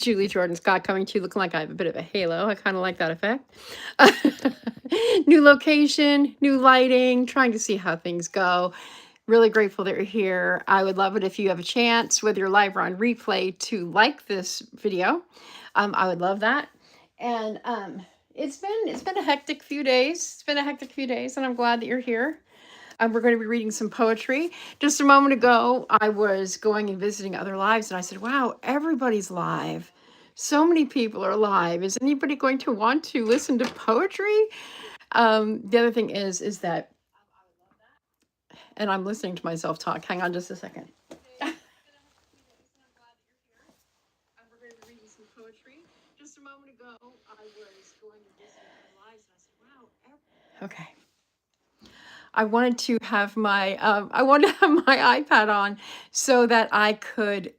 Julie Jordan Scott coming to you looking like I have a bit of a halo. I kind of like that effect. New location, new lighting, trying to see how things go. Really grateful that you're here. I would love it if you have a chance, whether you're live or on replay, to like this video. I would love that. And it's been a hectic few days. It's been a hectic few days, and I'm glad that you're here. We're going to be reading some poetry. Just a moment ago, I was going and visiting other lives, and I said, wow, everybody's live. So many people are live. Is anybody going to want to listen to poetry? The other thing is that, and I'm listening to myself talk. Hang on just a second. We're going to be reading some poetry. Just a moment ago, I was going and visiting other lives, and I said, wow. Okay. I wanted to have my iPad on so that I could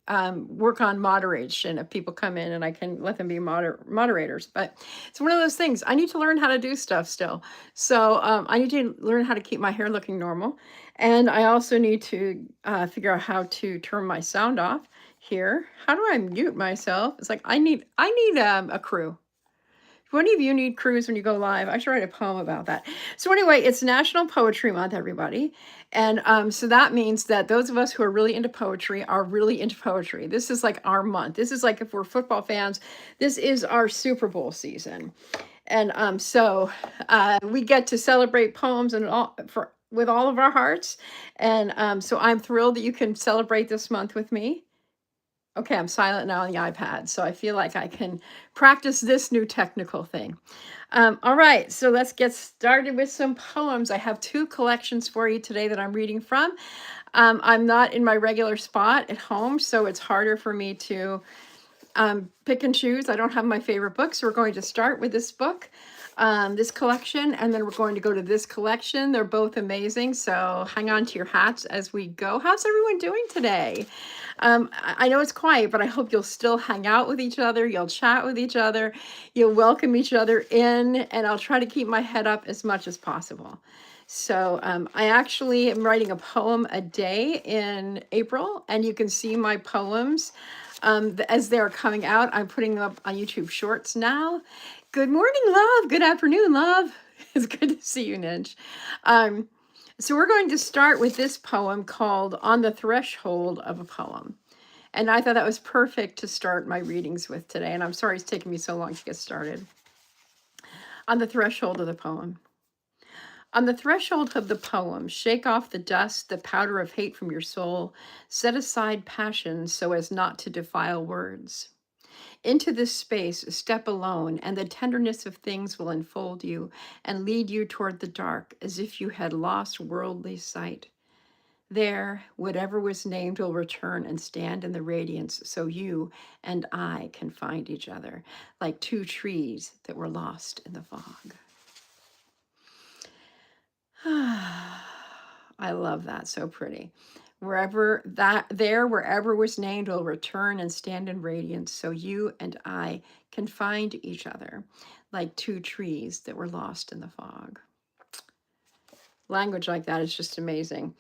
work on moderation if people come in, and I can let them be moderators. But it's one of those things. I need to learn how to do stuff still. So I need to learn how to keep my hair looking normal, and I also need to figure out how to turn my sound off here. How do I mute myself? It's like I need a crew. Do any of you need crews when you go live? I should write a poem about that. So anyway, it's National Poetry Month, everybody. And so that means that those of us who are really into poetry are really into poetry. This is like our month. This is like, if we're football fans, this is our Super Bowl season. And so we get to celebrate poems and all with all of our hearts. And so I'm thrilled that you can celebrate this month with me. Okay, I'm silent now on the iPad, so I feel like I can practice this new technical thing. All right, so let's get started with some poems. I have two collections for you today that I'm reading from. I'm not in my regular spot at home, so it's harder for me to pick and choose. I don't have my favorite books, so we're going to start with this book, this collection, and then we're going to go to this collection. They're both amazing, so hang on to your hats as we go. How's everyone doing today? I know it's quiet, but I hope you'll still hang out with each other. You'll chat with each other. You'll welcome each other in, and I'll try to keep my head up as much as possible. So I actually am writing a poem a day in April, and you can see my poems as they're coming out. I'm putting them up on YouTube Shorts now. Good morning, love. Good afternoon, love. It's good to see you, Ninj. So we're going to start with this poem called On the Threshold of a Poem. And I thought that was perfect to start my readings with today. And I'm sorry it's taken me so long to get started. On the threshold of the poem. On the threshold of the poem, shake off the dust, the powder of hate from your soul. Set aside passion so as not to defile words. Into this space, step alone, and the tenderness of things will enfold you and lead you toward the dark as if you had lost worldly sight. There, whatever was named will return and stand in the radiance so you and I can find each other like two trees that were lost in the fog. I love that. So pretty. Wherever was named will return and stand in radiance so you and I can find each other like two trees that were lost in the fog. Language like that is just amazing.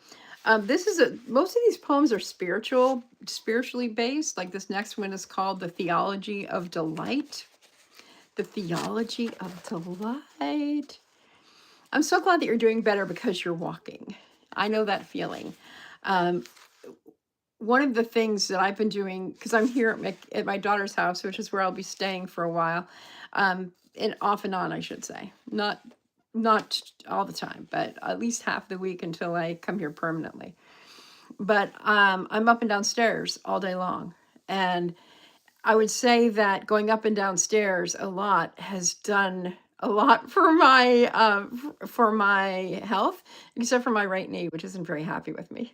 Most of these poems are spiritually based. Like this next one is called The Theology of Delight. The Theology of Delight. I'm so glad that you're doing better because you're walking. I know that feeling. One of the things that I've been doing, because I'm here at my daughter's house, which is where I'll be staying for a while, and off and on, I should say. Not all the time, but at least half the week until I come here permanently. But I'm up and downstairs all day long. And I would say that going up and downstairs a lot has done a lot for my health, except for my right knee, which isn't very happy with me.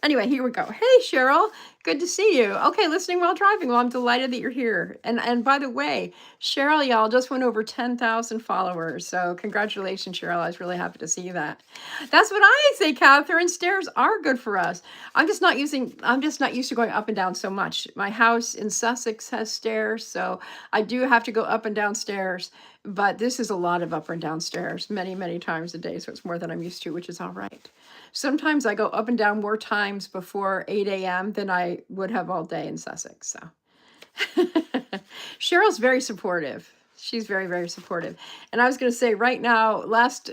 Anyway, here we go. Hey, Cheryl. Good to see you. Okay, listening while driving. Well, I'm delighted that you're here. And by the way, Cheryl, y'all just went over 10,000 followers. So congratulations, Cheryl. I was really happy to see that. That's what I say, Catherine. Stairs are good for us. I'm just not used to going up and down so much. My house in Sussex has stairs, so I do have to go up and down stairs. But this is a lot of up and down stairs many, many times a day. So it's more than I'm used to, which is all right. Sometimes I go up and down more times before 8 a.m. than I would have all day in Sussex. So Cheryl's very supportive. She's very, very supportive. And I was going to say right now,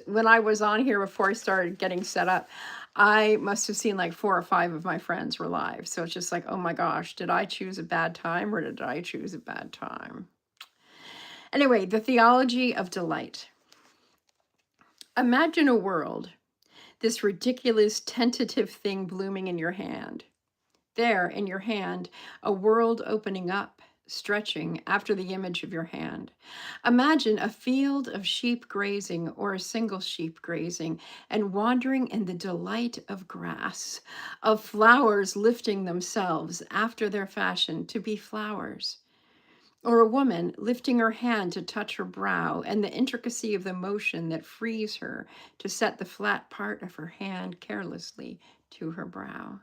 when I was on here before I started getting set up, I must have seen like 4 or 5 of my friends were live. So it's just like, oh my gosh, did I choose a bad time or did I choose a bad time? Anyway, the theology of delight. Imagine a world, this ridiculous tentative thing blooming in your hand. There in your hand, a world opening up, stretching after the image of your hand. Imagine a field of sheep grazing or a single sheep grazing and wandering in the delight of grass, of flowers lifting themselves after their fashion to be flowers. Or a woman lifting her hand to touch her brow and the intricacy of the motion that frees her to set the flat part of her hand carelessly to her brow.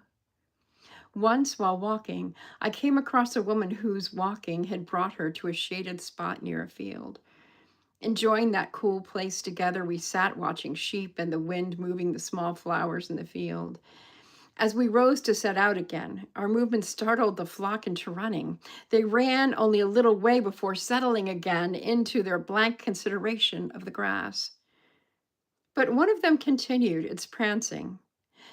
Once, while walking, I came across a woman whose walking had brought her to a shaded spot near a field. Enjoying that cool place together, we sat watching sheep and the wind moving the small flowers in the field. As we rose to set out again, our movement startled the flock into running. They ran only a little way before settling again into their blank consideration of the grass. But one of them continued its prancing,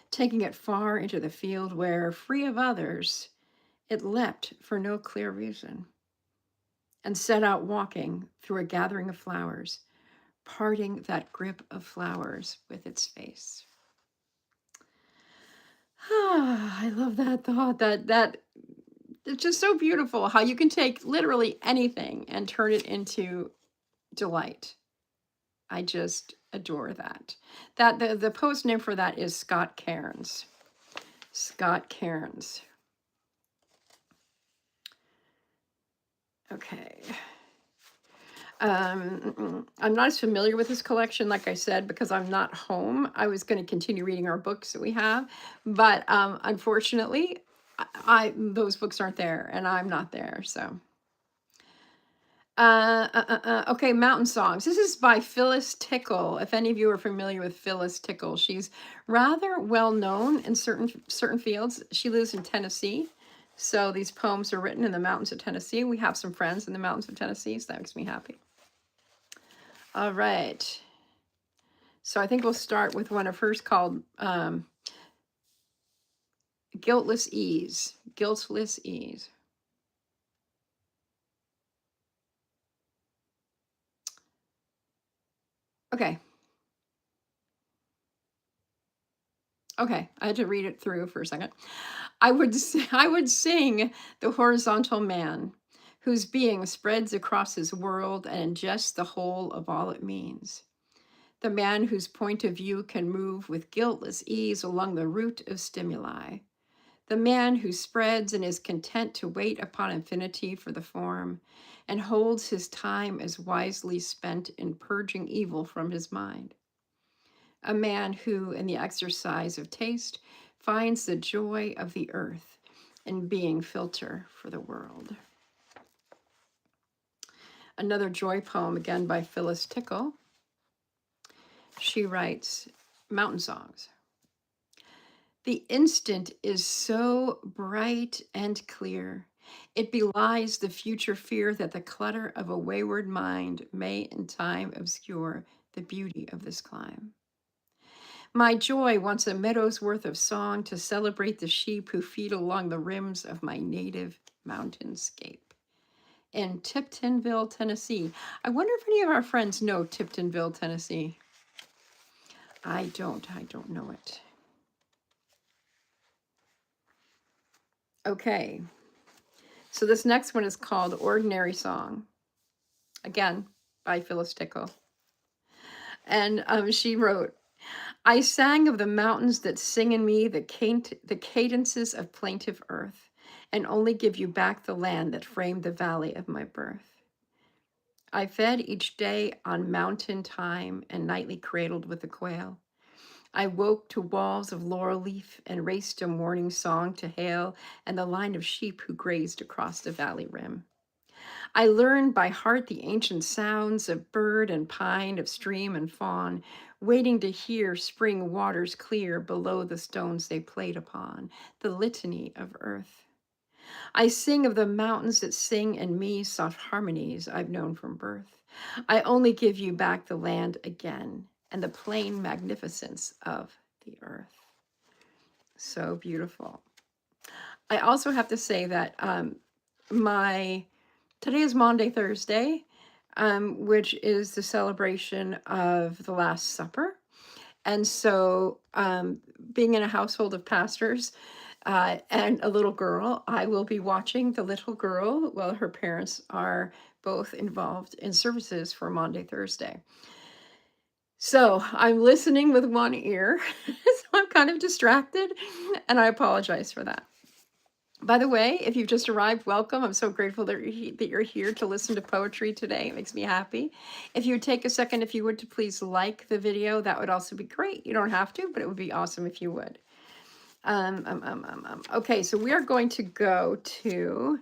taking it far into the field where, free of others, it leapt for no clear reason and set out walking through a gathering of flowers, parting that grip of flowers with its face. I love that thought. That it's just so beautiful how you can take literally anything and turn it into delight. I just adore that. That the post name for that is Scott Cairns. Scott Cairns. Okay. I'm not as familiar with this collection, like I said, because I'm not home. I was going to continue reading our books that we have, but unfortunately, those books aren't there, and I'm not there. So, okay, Mountain Songs. This is by Phyllis Tickle. If any of you are familiar with Phyllis Tickle, she's rather well known in certain fields. She lives in Tennessee. So these poems are written in the mountains of Tennessee. We have some friends in the mountains of Tennessee, so that makes me happy. All right. So I think we'll start with one of hers called Guiltless Ease. Guiltless Ease. Okay. Okay, I had to read it through for a second. I would sing the horizontal man whose being spreads across his world and ingests the whole of all it means. The man whose point of view can move with guiltless ease along the route of stimuli. The man who spreads and is content to wait upon infinity for the form and holds his time as wisely spent in purging evil from his mind. A man who, in the exercise of taste, finds the joy of the earth in being filter for the world. Another joy poem, again by Phyllis Tickle. She writes, Mountain Songs. The instant is so bright and clear, it belies the future fear that the clutter of a wayward mind may in time obscure the beauty of this climb. My joy wants a meadow's worth of song to celebrate the sheep who feed along the rims of my native mountainscape. In Tiptonville, Tennessee. I wonder if any of our friends know Tiptonville, Tennessee. I don't know it. Okay. So this next one is called Ordinary Song. Again, by Phyllis Tickle. And she wrote, I sang of the mountains that sing in me the cadences of plaintive earth, and only give you back the land that framed the valley of my birth. I fed each day on mountain thyme and nightly cradled with the quail. I woke to walls of laurel leaf and raced a morning song to hail and the line of sheep who grazed across the valley rim. I learned by heart the ancient sounds of bird and pine, of stream and fawn, waiting to hear spring waters clear below the stones they played upon, the litany of earth. I sing of the mountains that sing in me soft harmonies I've known from birth. I only give you back the land again and the plain magnificence of the earth. So beautiful. I also have to say that today is Maundy Thursday, which is the celebration of the Last Supper. And so, being in a household of pastors and a little girl, I will be watching the little girl while her parents are both involved in services for Maundy Thursday. So I'm listening with one ear, so I'm kind of distracted, and I apologize for that. By the way, if you've just arrived, welcome. I'm so grateful that you're here to listen to poetry today. It makes me happy. If you would take a second, if you would, to please like the video, that would also be great. You don't have to, but it would be awesome if you would. Okay, so we are going to go to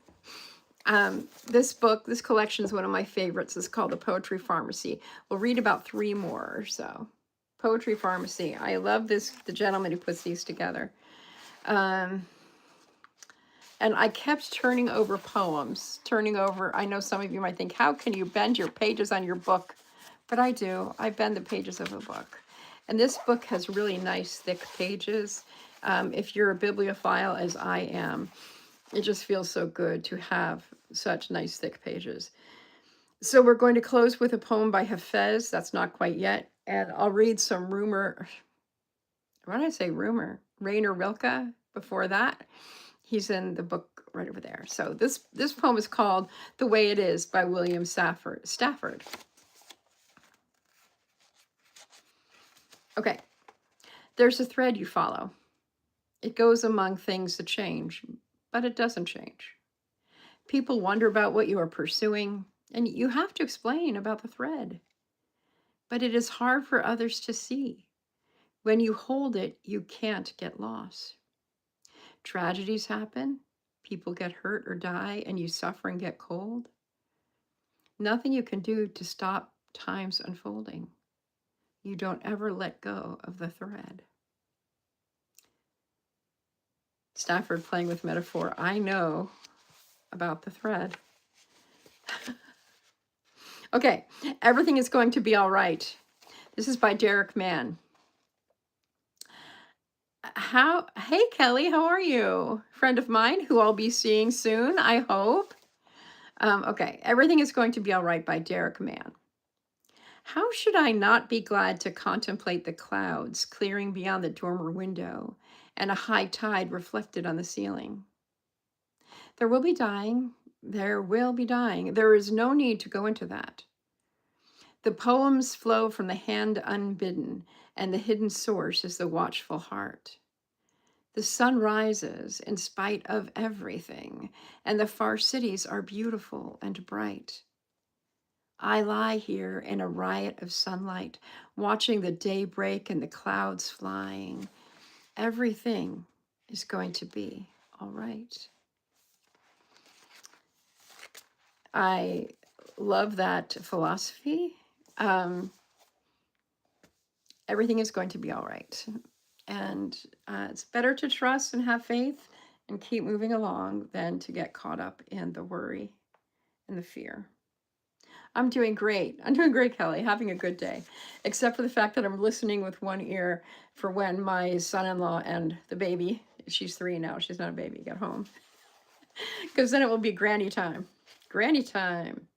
this book. This collection is one of my favorites. It's called The Poetry Pharmacy. We'll read about 3 more or so. Poetry Pharmacy. I love this, the gentleman who puts these together. And I kept turning over poems, I know some of you might think, how can you bend your pages on your book? But I do. I bend the pages of a book. And this book has really nice, thick pages. If you're a bibliophile, as I am, it just feels so good to have such nice, thick pages. So we're going to close with a poem by Hafez. That's not quite yet. And I'll read some Rainer Rilke before that. He's in the book right over there. So this poem is called The Way It Is by William Stafford. Okay. There's a thread you follow. It goes among things that change, but it doesn't change. People wonder about what you are pursuing, and you have to explain about the thread. But it is hard for others to see. When you hold it, you can't get lost. Tragedies happen. People get hurt or die, and you suffer and get cold. Nothing you can do to stop time's unfolding. You don't ever let go of the thread. Stafford playing with metaphor. I know about the thread. Okay, everything is going to be all right. This is by Derek Mann. Hey Kelly, how are you? Friend of mine who I'll be seeing soon, I hope. Okay, Everything is Going to Be All Right by Derek Mann. How should I not be glad to contemplate the clouds clearing beyond the dormer window and a high tide reflected on the ceiling? There will be dying. There will be dying. There is no need to go into that. The poems flow from the hand unbidden, and the hidden source is the watchful heart. The sun rises in spite of everything, and the far cities are beautiful and bright. I lie here in a riot of sunlight, watching the day break and the clouds flying. Everything is going to be all right. I love that philosophy. Everything is going to be all right. And it's better to trust and have faith and keep moving along than to get caught up in the worry and the fear. I'm doing great. I'm doing great, Kelly. Having a good day. Except for the fact that I'm listening with one ear for when my son-in-law and the baby, she's 3 now, she's not a baby, get home. Because then it will be granny time. Granny time.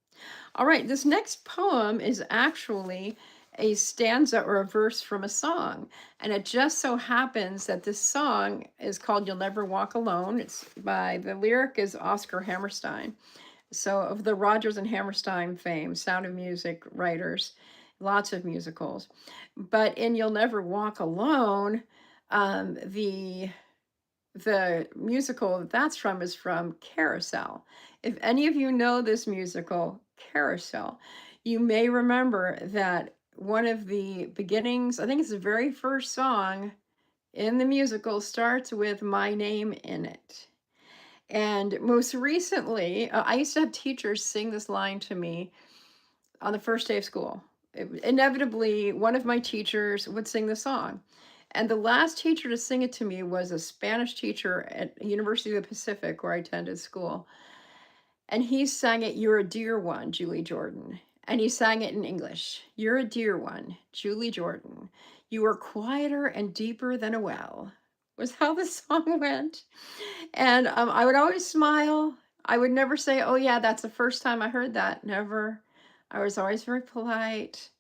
All right, this next poem is actually a stanza or a verse from a song. And it just so happens that this song is called You'll Never Walk Alone. The lyric is Oscar Hammerstein. So of the Rodgers and Hammerstein fame, Sound of Music writers, lots of musicals. But in You'll Never Walk Alone, the musical that's from is from Carousel. If any of you know this musical, Carousel, you may remember that one of the beginnings, I think it's the very first song in the musical, starts with My Name in it. And most recently, I used to have teachers sing this line to me on the first day of school. Inevitably, one of my teachers would sing the song. And the last teacher to sing it to me was a Spanish teacher at University of the Pacific, where I attended school. And he sang it, "You're a dear one, Julie Jordan." And he sang it in English. "You're a dear one, Julie Jordan. You are quieter and deeper than a well," was how the song went. And I would always smile. I would never say, "Oh, yeah, that's the first time I heard that." Never. I was always very polite.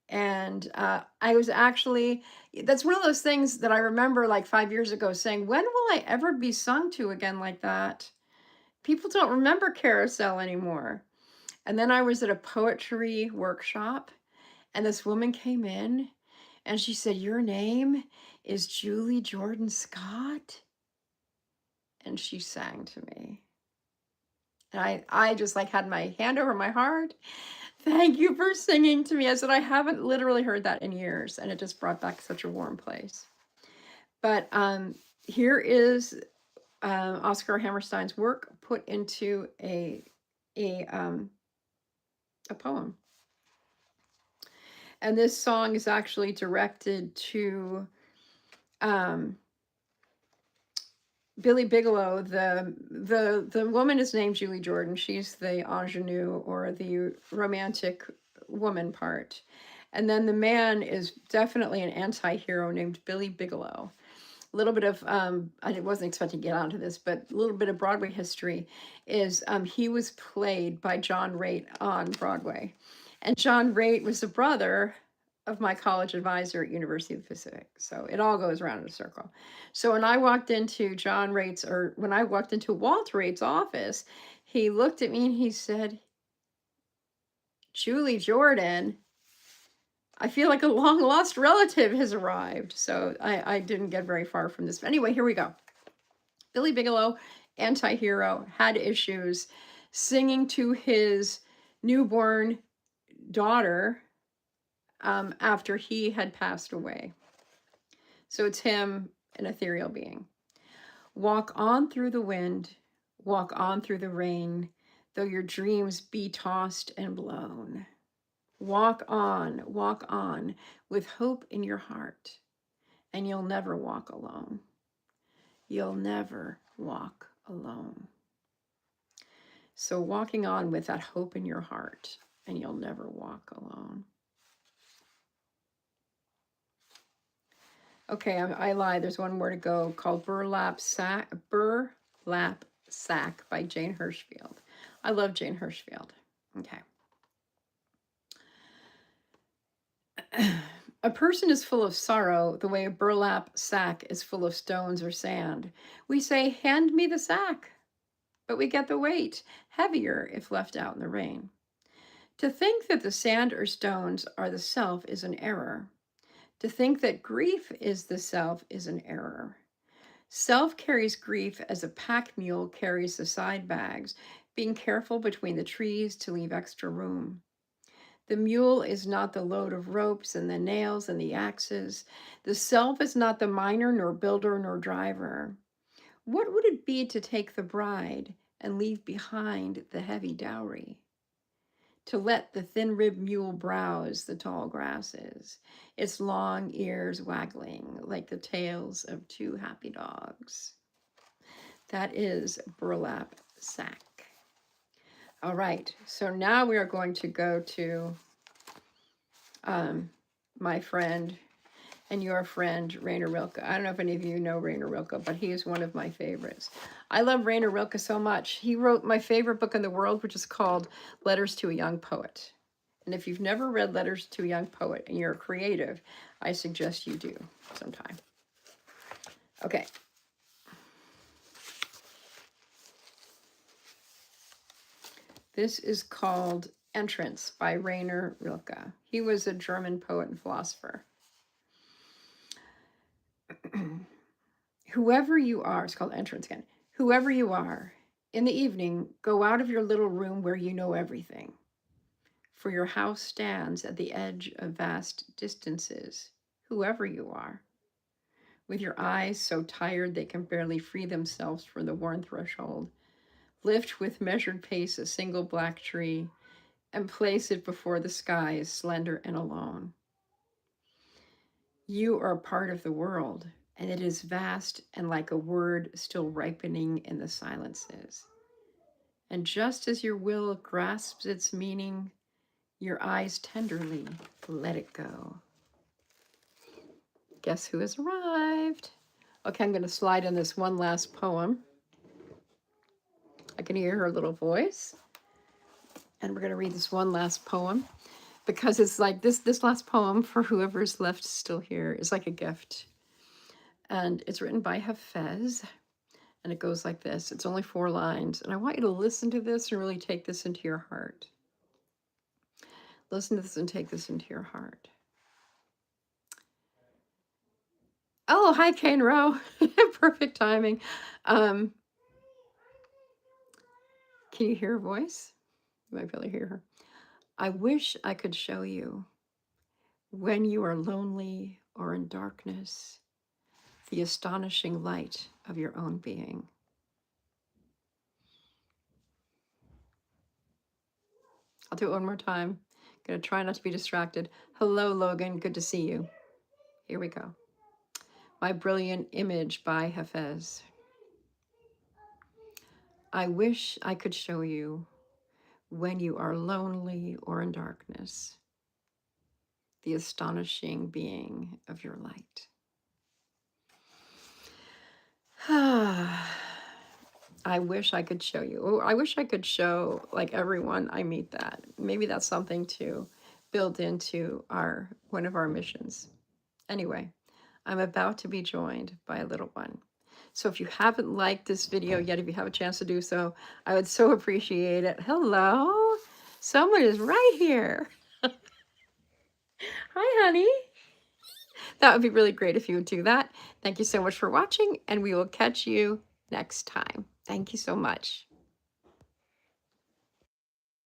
And I was actually, that's one of those things that I remember like 5 years ago saying, when will I ever be sung to again like that? People don't remember Carousel anymore. And then I was at a poetry workshop, and this woman came in and she said, "Your name is Julie Jordan Scott?" And she sang to me. And I just like had my hand over my heart. "Thank you for singing to me." I said, I haven't literally heard that in years, and it just brought back such a warm place. But here is Oscar Hammerstein's work put into a poem. And this song is actually directed to Billy Bigelow. The woman is named Julie Jordan. She's the ingenue or the romantic woman part. And then the man is definitely an anti-hero named Billy Bigelow. A little bit of, I wasn't expecting to get onto this, but a little bit of Broadway history is he was played by John Raitt on Broadway. And John Raitt was the brother of my college advisor at University of the Pacific. So it all goes around in a circle. So when I walked into John Raitt's, or when I walked into Walt Raitt's office, he looked at me and he said, "Julie Jordan, I feel like a long lost relative has arrived." So I didn't get very far from this. But anyway, here we go. Billy Bigelow, anti-hero, had issues, singing to his newborn daughter after he had passed away. So it's him, an ethereal being. "Walk on through the wind, walk on through the rain, though your dreams be tossed and blown. Walk on with hope in your heart, and you'll never walk alone. You'll never walk alone." So walking on with that hope in your heart, and you'll never walk alone. Okay, I lied. There's one more to go, called Burlap Sack by Jane Hirschfield. I love Jane Hirschfield. Okay. "A person is full of sorrow the way a burlap sack is full of stones or sand. We say, 'Hand me the sack,' but we get the weight, heavier if left out in the rain. To think that the sand or stones are the self is an error. To think that grief is the self is an error. Self carries grief as a pack mule carries the side bags, being careful between the trees to leave extra room. The mule is not the load of ropes and the nails and the axes. The self is not the miner nor builder nor driver. What would it be to take the bride and leave behind the heavy dowry? To let the thin-ribbed mule browse the tall grasses, its long ears waggling like the tails of two happy dogs." That is Burlap Sack. All right, so now we are going to go to my friend and your friend, Rainer Rilke. I don't know if any of you know Rainer Rilke, but he is one of my favorites. I love Rainer Rilke so much. He wrote my favorite book in the world, which is called Letters to a Young Poet. And if you've never read Letters to a Young Poet and you're a creative, I suggest you do sometime. Okay. This is called Entrance by Rainer Rilke. He was a German poet and philosopher. "Whoever you are," it's called Entrance again. "Whoever you are, in the evening, go out of your little room where you know everything. For your house stands at the edge of vast distances, whoever you are. With your eyes so tired they can barely free themselves from the worn threshold, lift with measured pace a single black tree and place it before the sky, slender and alone. You are a part of the world, and it is vast and like a word still ripening in the silences. And just as your will grasps its meaning, your eyes tenderly let it go. Guess who has arrived? Okay, I'm going to slide in this one last poem. I can hear her little voice. And we're going to read this one last poem because it's like this last poem, for whoever's left still here, is like a gift. And it's written by Hafez. And it goes like this. It's only 4 lines. And I want you to listen to this and really take this into your heart. Listen to this and take this into your heart. Oh, hi, Kane Rowe. Perfect timing. Can you hear her voice? You might be able to hear her. I wish I could show you when you are lonely or in darkness, the astonishing light of your own being. I'll do it one more time. I'm going to try not to be distracted. Hello, Logan. Good to see you. Here we go. My Brilliant Image by Hafez. I wish I could show you when you are lonely or in darkness, the astonishing being of your light. I wish I could show you. Oh, I wish I could show like everyone I meet that. Maybe that's something to build into one of our missions. Anyway, I'm about to be joined by a little one. So if you haven't liked this video yet, if you have a chance to do so, I would so appreciate it. Hello, someone is right here. Hi, honey. That would be really great if you would do that. Thank you so much for watching, and we will catch you next time. Thank you so much.